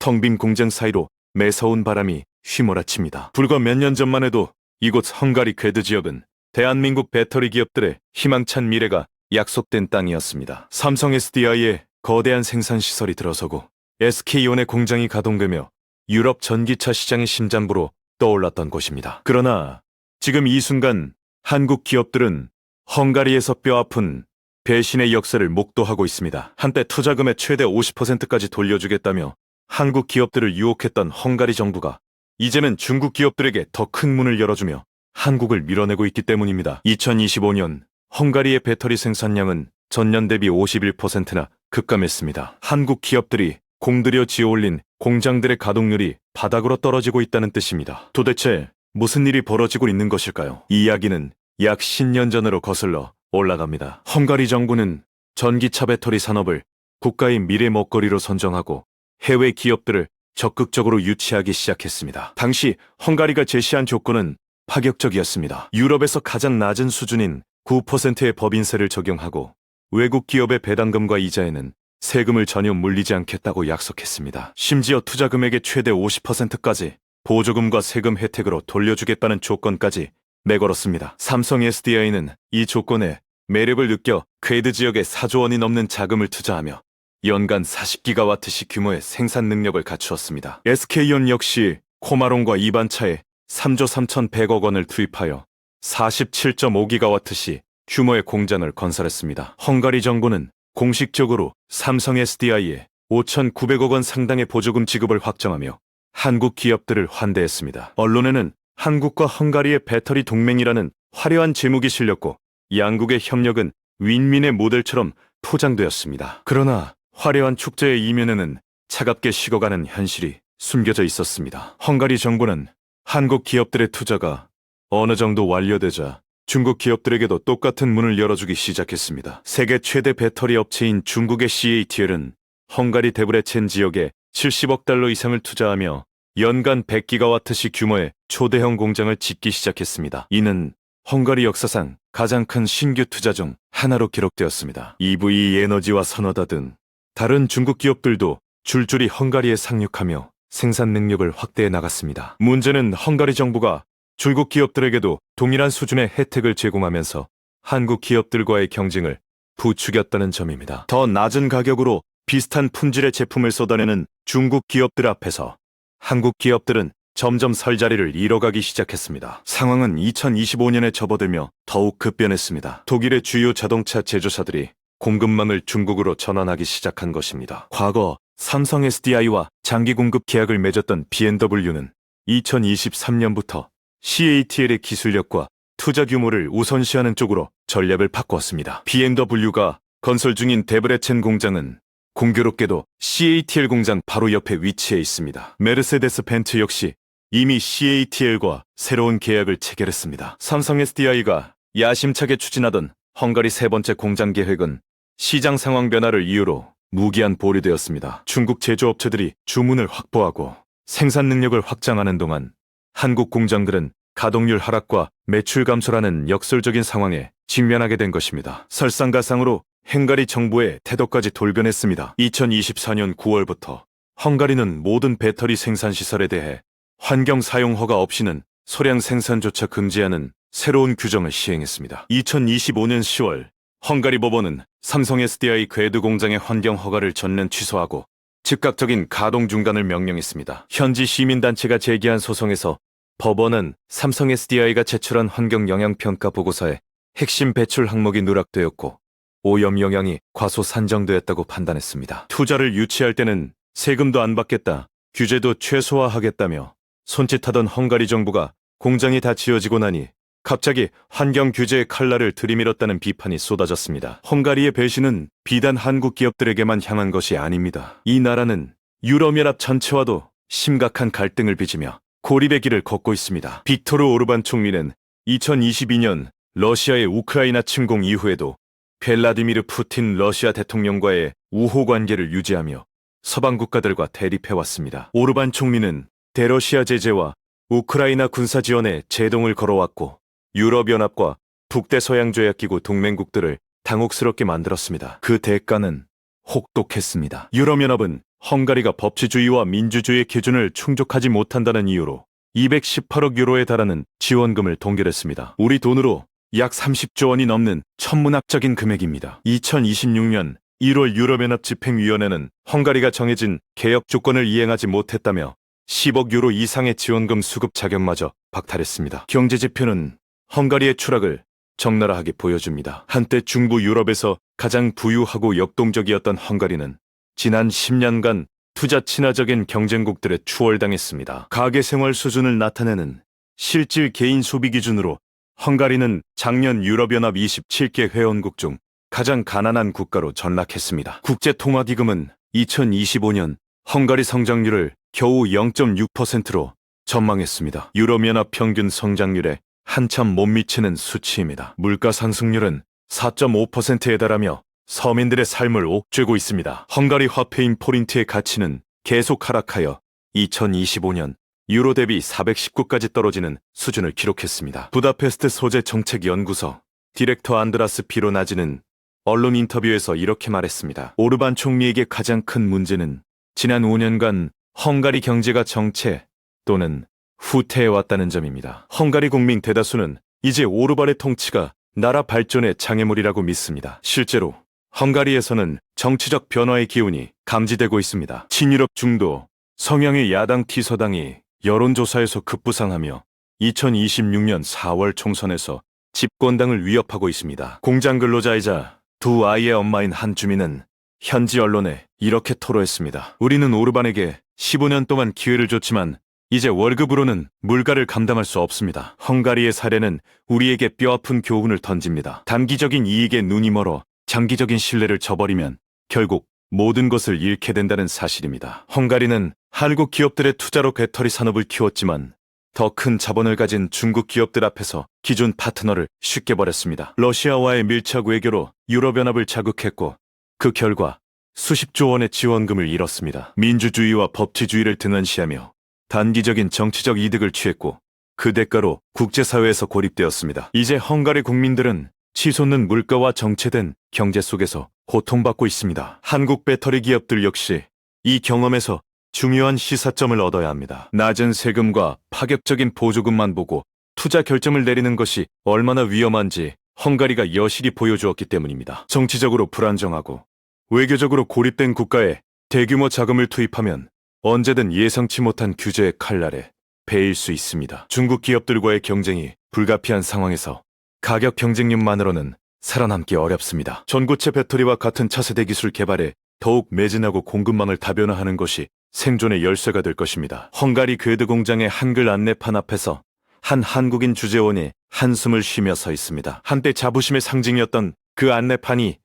텅 빈 공장 사이로 매서운 바람이 휘몰아칩니다. 불과 몇 년 전만 해도 이곳 헝가리 궤도 지역은 대한민국 배터리 기업들의 희망찬 미래가 약속된 땅이었습니다. 삼성 SDI의 거대한 생산시설이 들어서고 SK온의 공장이 가동되며 유럽 전기차 시장의 심장부로 떠올랐던 곳입니다. 그러나 지금 이 순간 한국 기업들은 헝가리에서 뼈아픈 배신의 역사를 목도하고 있습니다. 한때 투자금의 최대 50%까지 돌려주겠다며 한국 기업들을 유혹했던 헝가리 정부가 이제는 중국 기업들에게 더 큰 문을 열어주며 한국을 밀어내고 있기 때문입니다. 2025년 헝가리의 배터리 생산량은 전년 대비 51%나 급감했습니다. 한국 기업들이 공들여 지어올린 공장들의 가동률이 바닥으로 떨어지고 있다는 뜻입니다. 도대체 무슨 일이 벌어지고 있는 것일까요? 이 이야기는 약 10년 전으로 거슬러 올라갑니다. 헝가리 정부는 전기차 배터리 산업을 국가의 미래 먹거리로 선정하고 해외 기업들을 적극적으로 유치하기 시작했습니다. 당시 헝가리가 제시한 조건은 파격적이었습니다. 유럽에서 가장 낮은 수준인 9%의 법인세를 적용하고 외국 기업의 배당금과 이자에는 세금을 전혀 물리지 않겠다고 약속했습니다. 심지어 투자 금액의 최대 50%까지 보조금과 세금 혜택으로 돌려주겠다는 조건까지 내걸었습니다. 삼성 SDI는 이 조건에 매력을 느껴 궤도 지역에 4조 원이 넘는 자금을 투자하며 연간 40기가와트시 규모의 생산 능력을 갖추었습니다. SK온 역시 코마론과 이반차에 3조 3,100억 원을 투입하여 47.5기가와트시 규모의 공장을 건설했습니다. 헝가리 정부는 공식적으로 삼성 SDI에 5,900억 원 상당의 보조금 지급을 확정하며 한국 기업들을 환대했습니다. 언론에는 한국과 헝가리의 배터리 동맹이라는 화려한 제목이 실렸고 양국의 협력은 윈윈의 모델처럼 포장되었습니다. 그러나 화려한 축제의 이면에는 차갑게 식어가는 현실이 숨겨져 있었습니다. 헝가리 정부는 한국 기업들의 투자가 어느 정도 완료되자 중국 기업들에게도 똑같은 문을 열어주기 시작했습니다. 세계 최대 배터리 업체인 중국의 CATL은 헝가리 데브레첸 지역에 70억 달러 이상을 투자하며 연간 100기가와트시 규모의 초대형 공장을 짓기 시작했습니다. 이는 헝가리 역사상 가장 큰 신규 투자 중 하나로 기록되었습니다. EV 에너지와 선어다 등 다른 중국 기업들도 줄줄이 헝가리에 상륙하며 생산 능력을 확대해 나갔습니다. 문제는 헝가리 정부가 중국 기업들에게도 동일한 수준의 혜택을 제공하면서 한국 기업들과의 경쟁을 부추겼다는 점입니다. 더 낮은 가격으로 비슷한 품질의 제품을 쏟아내는 중국 기업들 앞에서 한국 기업들은 점점 설 자리를 잃어가기 시작했습니다. 상황은 2025년에 접어들며 더욱 급변했습니다. 독일의 주요 자동차 제조사들이 공급망을 중국으로 전환하기 시작한 것입니다. 과거 삼성 SDI와 장기 공급 계약을 맺었던 BMW는 2023년부터 CATL의 기술력과 투자 규모를 우선시하는 쪽으로 전략을 바꾸었습니다. BMW가 건설 중인 데브레첸 공장은 공교롭게도 CATL 공장 바로 옆에 위치해 있습니다. 메르세데스 벤츠 역시 이미 CATL과 새로운 계약을 체결했습니다. 삼성 SDI가 야심차게 추진하던 헝가리 세 번째 공장 계획은 시장 상황 변화를 이유로 무기한 보류되었습니다. 중국 제조업체들이 주문을 확보하고 생산 능력을 확장하는 동안 한국 공장들은 가동률 하락과 매출 감소라는 역설적인 상황에 직면하게 된 것입니다. 설상가상으로 헝가리 정부의 태도까지 돌변했습니다. 2024년 9월부터 헝가리는 모든 배터리 생산 시설에 대해 환경 사용 허가 없이는 소량 생산조차 금지하는 새로운 규정을 시행했습니다. 2025년 10월 헝가리 법원은 삼성 SDI 궤도 공장의 환경 허가를 전면 취소하고 즉각적인 가동 중단을 명령했습니다. 현지 시민단체가 제기한 소송에서 법원은 삼성 SDI가 제출한 환경 영향평가 보고서에 핵심 배출 항목이 누락되었고 오염 영향이 과소 산정되었다고 판단했습니다. 투자를 유치할 때는 세금도 안 받겠다, 규제도 최소화하겠다며 손짓하던 헝가리 정부가 공장이 다 지어지고 나니 갑자기 환경 규제의 칼날을 들이밀었다는 비판이 쏟아졌습니다. 헝가리의 배신은 비단 한국 기업들에게만 향한 것이 아닙니다. 이 나라는 유럽연합 전체와도 심각한 갈등을 빚으며 고립의 길을 걷고 있습니다. 빅토르 오르반 총리는 2022년 러시아의 우크라이나 침공 이후에도 벨라디미르 푸틴 러시아 대통령과의 우호 관계를 유지하며 서방 국가들과 대립해왔습니다. 오르반 총리는 대러시아 제재와 우크라이나 군사 지원에 제동을 걸어왔고 유럽연합과 북대서양조약기구 동맹국들을 당혹스럽게 만들었습니다. 그 대가는 혹독했습니다. 유럽연합은 헝가리가 법치주의와 민주주의의 기준을 충족하지 못한다는 이유로 218억 유로에 달하는 지원금을 동결했습니다. 우리 돈으로 약 30조 원이 넘는 천문학적인 금액입니다. 2026년 1월 유럽연합 집행위원회는 헝가리가 정해진 개혁 조건을 이행하지 못했다며 10억 유로 이상의 지원금 수급 자격마저 박탈했습니다. 경제지표는 헝가리의 추락을 적나라하게 보여줍니다. 한때 중부 유럽에서 가장 부유하고 역동적이었던 헝가리는 지난 10년간 투자 친화적인 경쟁국들에 추월당했습니다. 가계 생활 수준을 나타내는 실질 개인 소비 기준으로 헝가리는 작년 유럽연합 27개 회원국 중 가장 가난한 국가로 전락했습니다. 국제통화기금은 2025년 헝가리 성장률을 겨우 0.6%로 전망했습니다. 유럽연합 평균 성장률에 한참 못 미치는 수치입니다. 물가 상승률은 4.5%에 달하며 서민들의 삶을 옥죄고 있습니다. 헝가리 화폐인 포린트의 가치는 계속 하락하여 2025년 유로 대비 419까지 떨어지는 수준을 기록했습니다. 부다페스트 소재 정책 연구소 디렉터 안드라스 피로나지는 언론 인터뷰에서 이렇게 말했습니다. 오르반 총리에게 가장 큰 문제는 지난 5년간 헝가리 경제가 정체 또는 후퇴해왔다는 점입니다. 헝가리 국민 대다수는 이제 오르반의 통치가 나라 발전의 장애물이라고 믿습니다. 실제로 헝가리에서는 정치적 변화의 기운이 감지되고 있습니다. 친유럽 중도 성향의 야당 티서당이 여론조사에서 급부상하며 2026년 4월 총선에서 집권당을 위협하고 있습니다. 공장 근로자이자 두 아이의 엄마인 한 주민은 현지 언론에 이렇게 토로했습니다. 우리는 오르반에게 15년 동안 기회를 줬지만 이제 월급으로는 물가를 감당할 수 없습니다. 헝가리의 사례는 우리에게 뼈아픈 교훈을 던집니다. 단기적인 이익에 눈이 멀어 장기적인 신뢰를 저버리면 결국 모든 것을 잃게 된다는 사실입니다. 헝가리는 한국 기업들의 투자로 배터리 산업을 키웠지만 더 큰 자본을 가진 중국 기업들 앞에서 기존 파트너를 쉽게 버렸습니다. 러시아와의 밀착 외교로 유럽연합을 자극했고 그 결과 수십조 원의 지원금을 잃었습니다. 민주주의와 법치주의를 등한시하며 단기적인 정치적 이득을 취했고 그 대가로 국제사회에서 고립되었습니다. 이제 헝가리 국민들은 치솟는 물가와 정체된 경제 속에서 고통받고 있습니다. 한국 배터리 기업들 역시 이 경험에서 중요한 시사점을 얻어야 합니다. 낮은 세금과 파격적인 보조금만 보고 투자 결정을 내리는 것이 얼마나 위험한지 헝가리가 여실히 보여주었기 때문입니다. 정치적으로 불안정하고 외교적으로 고립된 국가에 대규모 자금을 투입하면 언제든 예상치 못한 규제의 칼날에 베일 수 있습니다. 중국 기업들과의 경쟁이 불가피한 상황에서 가격 경쟁력만으로는 살아남기 어렵습니다. 전고체 배터리와 같은 차세대 기술 개발에 더욱 매진하고 공급망을 다변화하는 것이 생존의 열쇠가 될 것입니다. 헝가리 궤도 공장의 한글 안내판 앞에서 한 한국인 주재원이 한숨을 쉬며 서 있습니다. 한때 자부심의 상징이었던 그 안내판이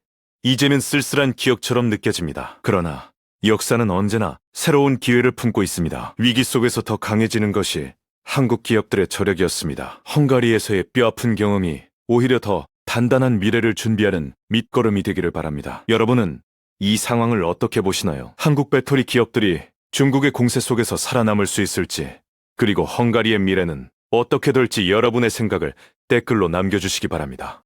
이제는 쓸쓸한 기억처럼 느껴집니다. 그러나 역사는 언제나 새로운 기회를 품고 있습니다. 위기 속에서 더 강해지는 것이 한국 기업들의 저력이었습니다. 헝가리에서의 뼈아픈 경험이 오히려 더 단단한 미래를 준비하는 밑거름이 되기를 바랍니다. 여러분은 이 상황을 어떻게 보시나요? 한국 배터리 기업들이 중국의 공세 속에서 살아남을 수 있을지, 그리고 헝가리의 미래는 어떻게 될지 여러분의 생각을 댓글로 남겨주시기 바랍니다.